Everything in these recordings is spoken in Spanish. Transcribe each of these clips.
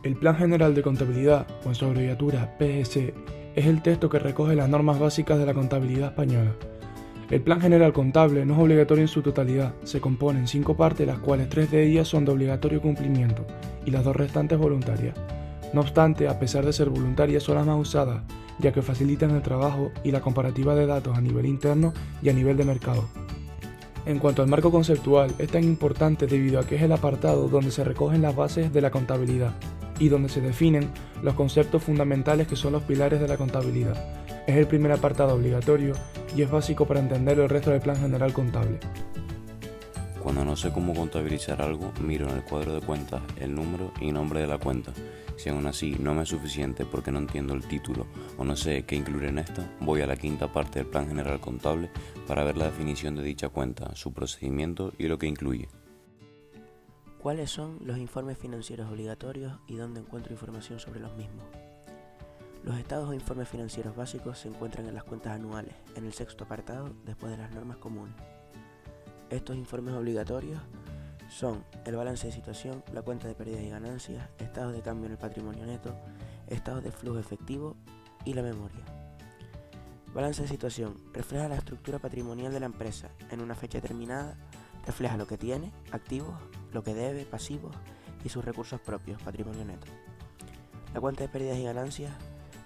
El Plan General de Contabilidad, o en su abreviatura PGC, es el texto que recoge las normas básicas de la contabilidad española. El Plan General Contable no es obligatorio en su totalidad, se compone en 5 partes, las cuales 3 de ellas son de obligatorio cumplimiento y las 2 restantes voluntarias. No obstante, a pesar de ser voluntarias, son las más usadas, ya que facilitan el trabajo y la comparativa de datos a nivel interno y a nivel de mercado. En cuanto al marco conceptual, es tan importante debido a que es el apartado donde se recogen las bases de la contabilidad y donde se definen los conceptos fundamentales que son los pilares de la contabilidad. Es el primer apartado obligatorio y es básico para entender el resto del Plan General Contable. Cuando no sé cómo contabilizar algo, miro en el cuadro de cuentas el número y nombre de la cuenta. Si aún así no me es suficiente porque no entiendo el título o no sé qué incluir en esta, voy a la quinta parte del Plan General Contable para ver la definición de dicha cuenta, su procedimiento y lo que incluye. ¿Cuáles son los informes financieros obligatorios y dónde encuentro información sobre los mismos? Los estados o informes financieros básicos se encuentran en las cuentas anuales, en el sexto apartado, después de las normas comunes. Estos informes obligatorios son el balance de situación, la cuenta de pérdidas y ganancias, estados de cambio en el patrimonio neto, estados de flujo efectivo y la memoria. Balance de situación refleja la estructura patrimonial de la empresa en una fecha determinada, refleja lo que tiene, activos, lo que debe, pasivos y sus recursos propios, patrimonio neto. La cuenta de pérdidas y ganancias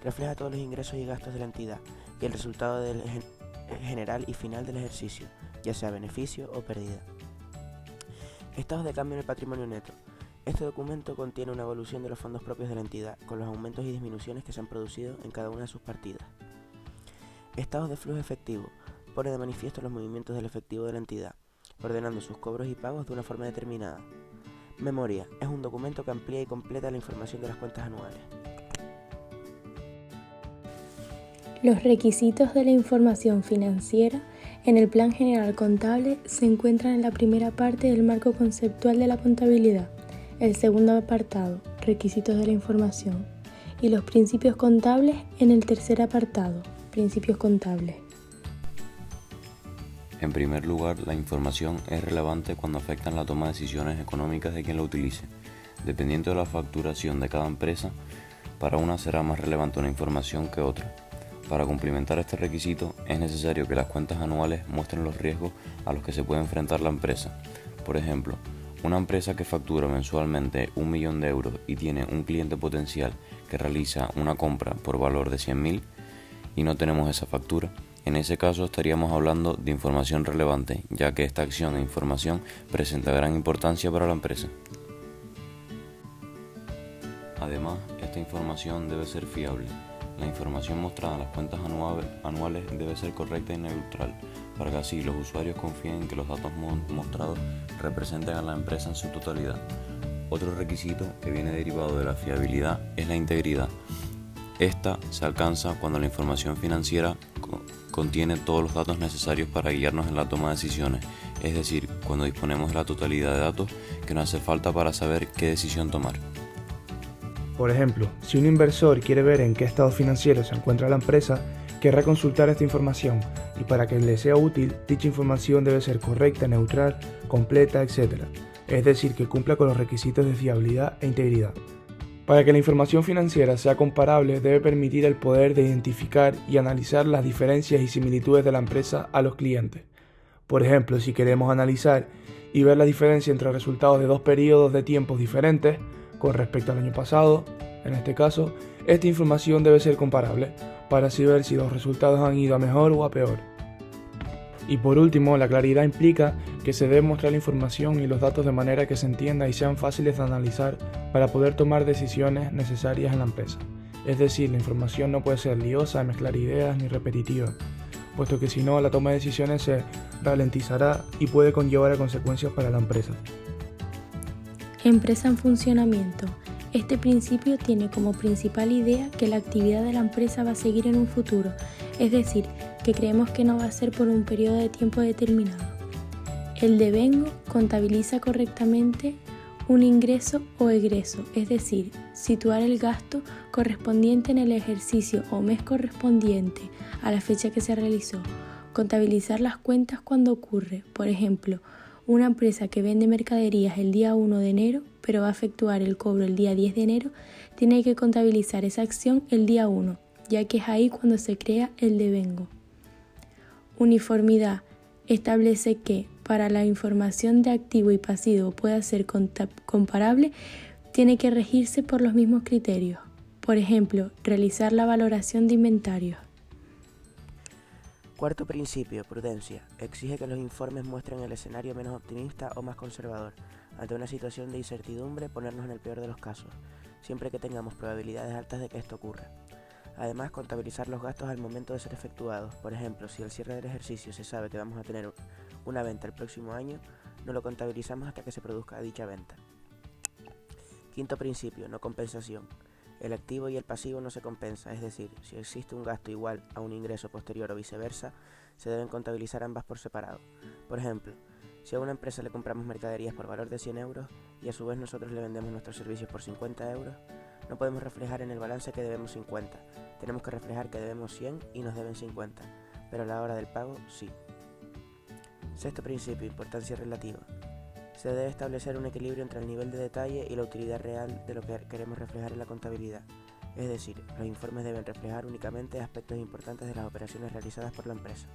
refleja todos los ingresos y gastos de la entidad y el resultado del general y final del ejercicio, ya sea beneficio o pérdida. Estados de cambio en el patrimonio neto. Este documento contiene una evolución de los fondos propios de la entidad, con los aumentos y disminuciones que se han producido en cada una de sus partidas. Estados de flujo efectivo. Pone de manifiesto los movimientos del efectivo de la entidad, ordenando sus cobros y pagos de una forma determinada. Memoria. Es un documento que amplía y completa la información de las cuentas anuales. Los requisitos de la información financiera en el Plan General Contable se encuentran en la primera parte del marco conceptual de la contabilidad, el segundo apartado, requisitos de la información, y los principios contables en el tercer apartado, principios contables. En primer lugar, la información es relevante cuando afectan la toma de decisiones económicas de quien la utilice. Dependiendo de la facturación de cada empresa, para una será más relevante una información que otra. Para cumplimentar este requisito, es necesario que las cuentas anuales muestren los riesgos a los que se puede enfrentar la empresa. Por ejemplo, una empresa que factura mensualmente 1 millón de euros y tiene un cliente potencial que realiza una compra por valor de 100.000 y no tenemos esa factura, en ese caso estaríamos hablando de información relevante, ya que esta acción e información presenta gran importancia para la empresa. Además, esta información debe ser fiable. La información mostrada en las cuentas anuales debe ser correcta y neutral, para que así los usuarios confíen en que los datos mostrados representen a la empresa en su totalidad. Otro requisito que viene derivado de la fiabilidad es la integridad. Esta se alcanza cuando la información financiera contiene todos los datos necesarios para guiarnos en la toma de decisiones, es decir, cuando disponemos de la totalidad de datos que nos hace falta para saber qué decisión tomar. Por ejemplo, si un inversor quiere ver en qué estado financiero se encuentra la empresa, querrá consultar esta información y para que le sea útil, dicha información debe ser correcta, neutral, completa, etc. Es decir, que cumpla con los requisitos de fiabilidad e integridad. Para que la información financiera sea comparable, debe permitir el poder de identificar y analizar las diferencias y similitudes de la empresa a los clientes. Por ejemplo, si queremos analizar y ver la diferencia entre resultados de 2 periodos de tiempos diferentes, con respecto al año pasado, en este caso, esta información debe ser comparable, para así ver si los resultados han ido a mejor o a peor. Y por último, la claridad implica que se debe mostrar la información y los datos de manera que se entienda y sean fáciles de analizar para poder tomar decisiones necesarias en la empresa. Es decir, la información no puede ser liosa, mezclar ideas ni repetitiva, puesto que si no, la toma de decisiones se ralentizará y puede conllevar a consecuencias para la empresa. Empresa en funcionamiento. Este principio tiene como principal idea que la actividad de la empresa va a seguir en un futuro, es decir, que creemos que no va a ser por un periodo de tiempo determinado. El devengo contabiliza correctamente un ingreso o egreso, es decir, situar el gasto correspondiente en el ejercicio o mes correspondiente a la fecha que se realizó. Contabilizar las cuentas cuando ocurre, por ejemplo, Una empresa que vende mercaderías el día 1 de enero, pero va a efectuar el cobro el día 10 de enero, tiene que contabilizar esa acción el día 1, ya que es ahí cuando se crea el devengo. Uniformidad establece que, para la información de activo y pasivo pueda ser comparable, tiene que regirse por los mismos criterios. Por ejemplo, realizar la valoración de inventarios. Cuarto principio, prudencia. Exige que los informes muestren el escenario menos optimista o más conservador. Ante una situación de incertidumbre, ponernos en el peor de los casos, siempre que tengamos probabilidades altas de que esto ocurra. Además, contabilizar los gastos al momento de ser efectuados. Por ejemplo, si al cierre del ejercicio se sabe que vamos a tener una venta el próximo año, no lo contabilizamos hasta que se produzca dicha venta. Quinto principio, no compensación. El activo y el pasivo no se compensa, es decir, si existe un gasto igual a un ingreso posterior o viceversa, se deben contabilizar ambas por separado. Por ejemplo, si a una empresa le compramos mercaderías por valor de 100 euros y a su vez nosotros le vendemos nuestros servicios por 50 euros, no podemos reflejar en el balance que debemos 50, tenemos que reflejar que debemos 100 y nos deben 50, pero a la hora del pago sí. Sexto principio, importancia relativa. Se debe establecer un equilibrio entre el nivel de detalle y la utilidad real de lo que queremos reflejar en la contabilidad. Es decir, los informes deben reflejar únicamente aspectos importantes de las operaciones realizadas por la empresa.